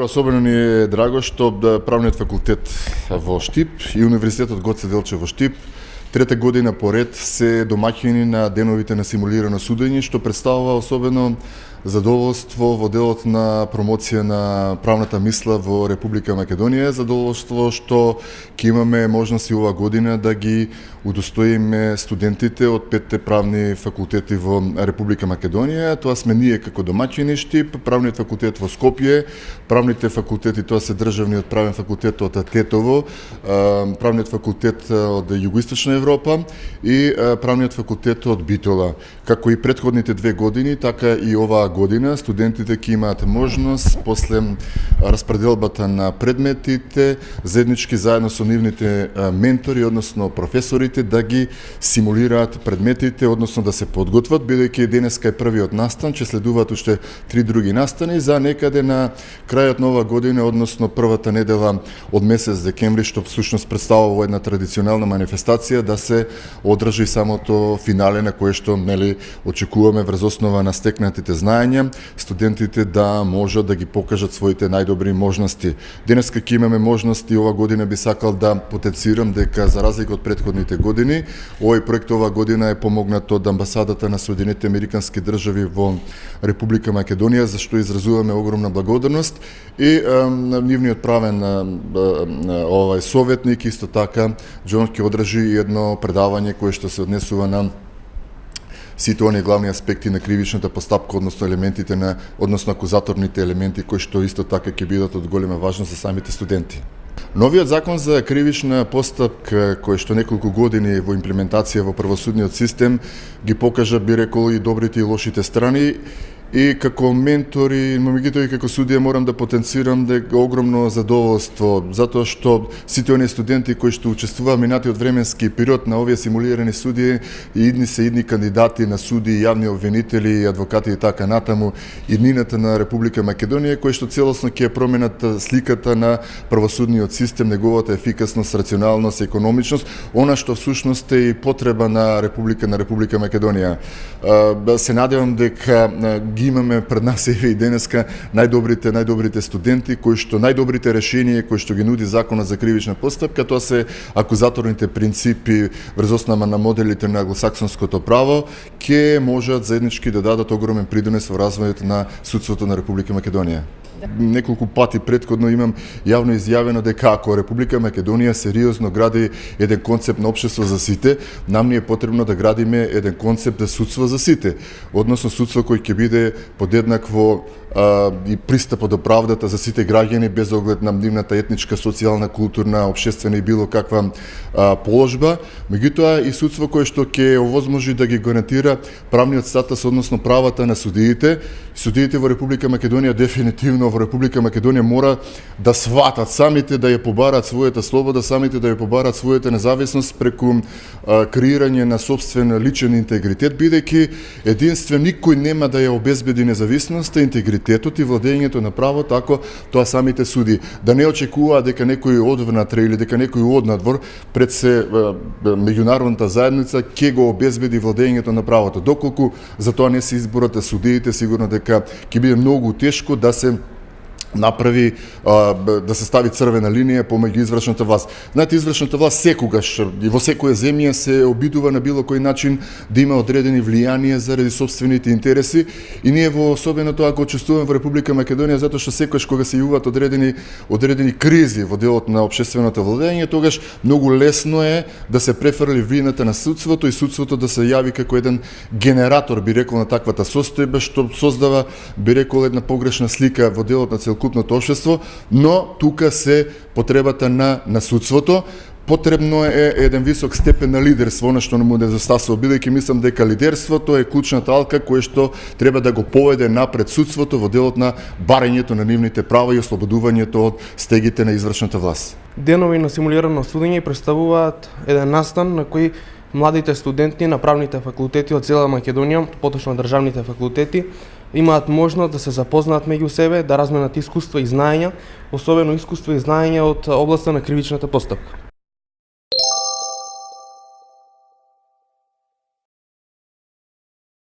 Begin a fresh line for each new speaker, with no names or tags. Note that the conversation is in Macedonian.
Особено ни е драго што правниот факултет во Штип и Универзитетот Гоце Делчев во Штип трета година поред се домаќини на деновите на симулирано судење, што представува особено задоволство во делот на промоција на правната мисла во Република Македонија, задоволство што ќе имаме можност и оваа година да ги удостоиме студентите од 5 правни факултети во Република Македонија. Тоа сме ние како домаќини Штип, правниот факултет во Скопје, правните факултети, тоа се државниот правен факултет од Тетово, правниот факултет од Југоисточна Европа и правниот факултет од Битола. Како и претходните 2 години, така и оваа година студентите ќе имаат можност после распределбата на предметите заеднички заедно со нивните ментори, односно професорите, да ги симулираат предметите, односно да се подготват, бидејќи денеска е првиот настан, ќе следуваат уште 3 други настани за некаде на крајот на оваа година, односно првата недела од месец декември, што всушност представува една традиционална манифестација да се одржи самото финале на кое што очекуваме врз основа на стекнатите знаења, студентите да можат да ги покажат своите најдобри можности. Денеска ќе имаме можности, ова година би сакал да потенцирам дека за разлика од претходните години, овој проект оваа година е помогнат од амбасадата на Соединетите Американски држави во Република Македонија, за што изразуваме огромна благодарност и нивниот правен советник исто така Џон ќе одржи едно предавање кое што се однесува на сите оние главни аспекти на кривичната постапка, односно елементите на, односно акузаторните елементи кои што исто така ќе бидат од голема важност за самите студенти. Новиот закон за кривична постапка, кој што неколку години во имплементација во правосудниот систем ги покажа, би рекол, и добрите и лошите страни. И како ментори, меѓутоа и како судија морам да потенцирам дека огромно задоволство, затоа што сите оние студенти кои што учествуваа минатиот временски период на овие симулирани судии, и идни кандидати на судии, јавни обвинители, адвокати и така натаму, иднината на Република Македонија, кои што целосно ќе променат сликата на правосудниот систем, неговата ефикасност, рационалност, економичност, она што всушност е и потреба на Република Македонија. Се надевам дека ги имаме пред нас и денеска најдобрите студенти, кои што најдобрите решенија кои што ги нуди законот за кривична постапка, тоа се акузаторните принципи врз основа на моделите на англосаксонското право, ќе можат заеднички да дадат огромен придонес во развојот на судството на Република Македонија. Неколку пати претходно имам јавно изјавено дека ако Република Македонија сериозно гради еден концепт на општество за сите, нам ни е потребно да градиме еден концепт за судство за сите, односно судство кој ќе биде подеднакво и пристапот до правдата за сите граѓани без оглед на нивната етничка, социјална, културна, општествена и било каква положба, меѓутоа и судство кое што ќе овозможи да ги гарантира правниот статус, односно правата на судиите. Судиите во Република Македонија дефинитивно во Република Македонија мора да сватат самите да ја побарат својата слобода, самите да ја побарат својата независност преку креирање на собствен личен интегритет, бидејќи единствен никој нема да ја обезбеди независноста, интегритетот и владењето на правото ако тоа самите суди. Да не очекува дека некој одвнатре или дека некој однадвор пред се меѓународната заедница ќе го обезбеди владењето на правото. Доколку за тоа не се изборат судиите, сигурно дека ќе биде многу тешко да се направи, да се стави црвена линија помеѓу извршната власт. Знаете, извршната власт секогаш и во секоја земја се обидува на било кој начин да има одредени влијанија заради собствените интереси и ние во особено тоа ако учествуваме во Република Македонија, затоа што секогаш кога се јавуваат одредени кризи во делот на општественото владење, тогаш многу лесно е да се префрли вината на судството и судството да се јави како еден генератор, би рекол, на таквата состојба што создава, би рекол, една погрешна слика во делот на целокупното општество, но тука се потребата на судството. Потребно е еден висок степен на лидерство, она што му недостасува, бидејќи мислам дека лидерството е клучната алка која што треба да го поведе напред судството во делот на барањето на нивните права и ослободувањето од стегите на извршната власт.
Денови на симулирано судење представуваат еден настан на кој младите студенти на правните факултети од цела Македонија, поточно државните факултети, имаат можност да се запознаат меѓу себе, да разменат искуства и знаења, особено искуства и знаења од областа на кривичната постапка.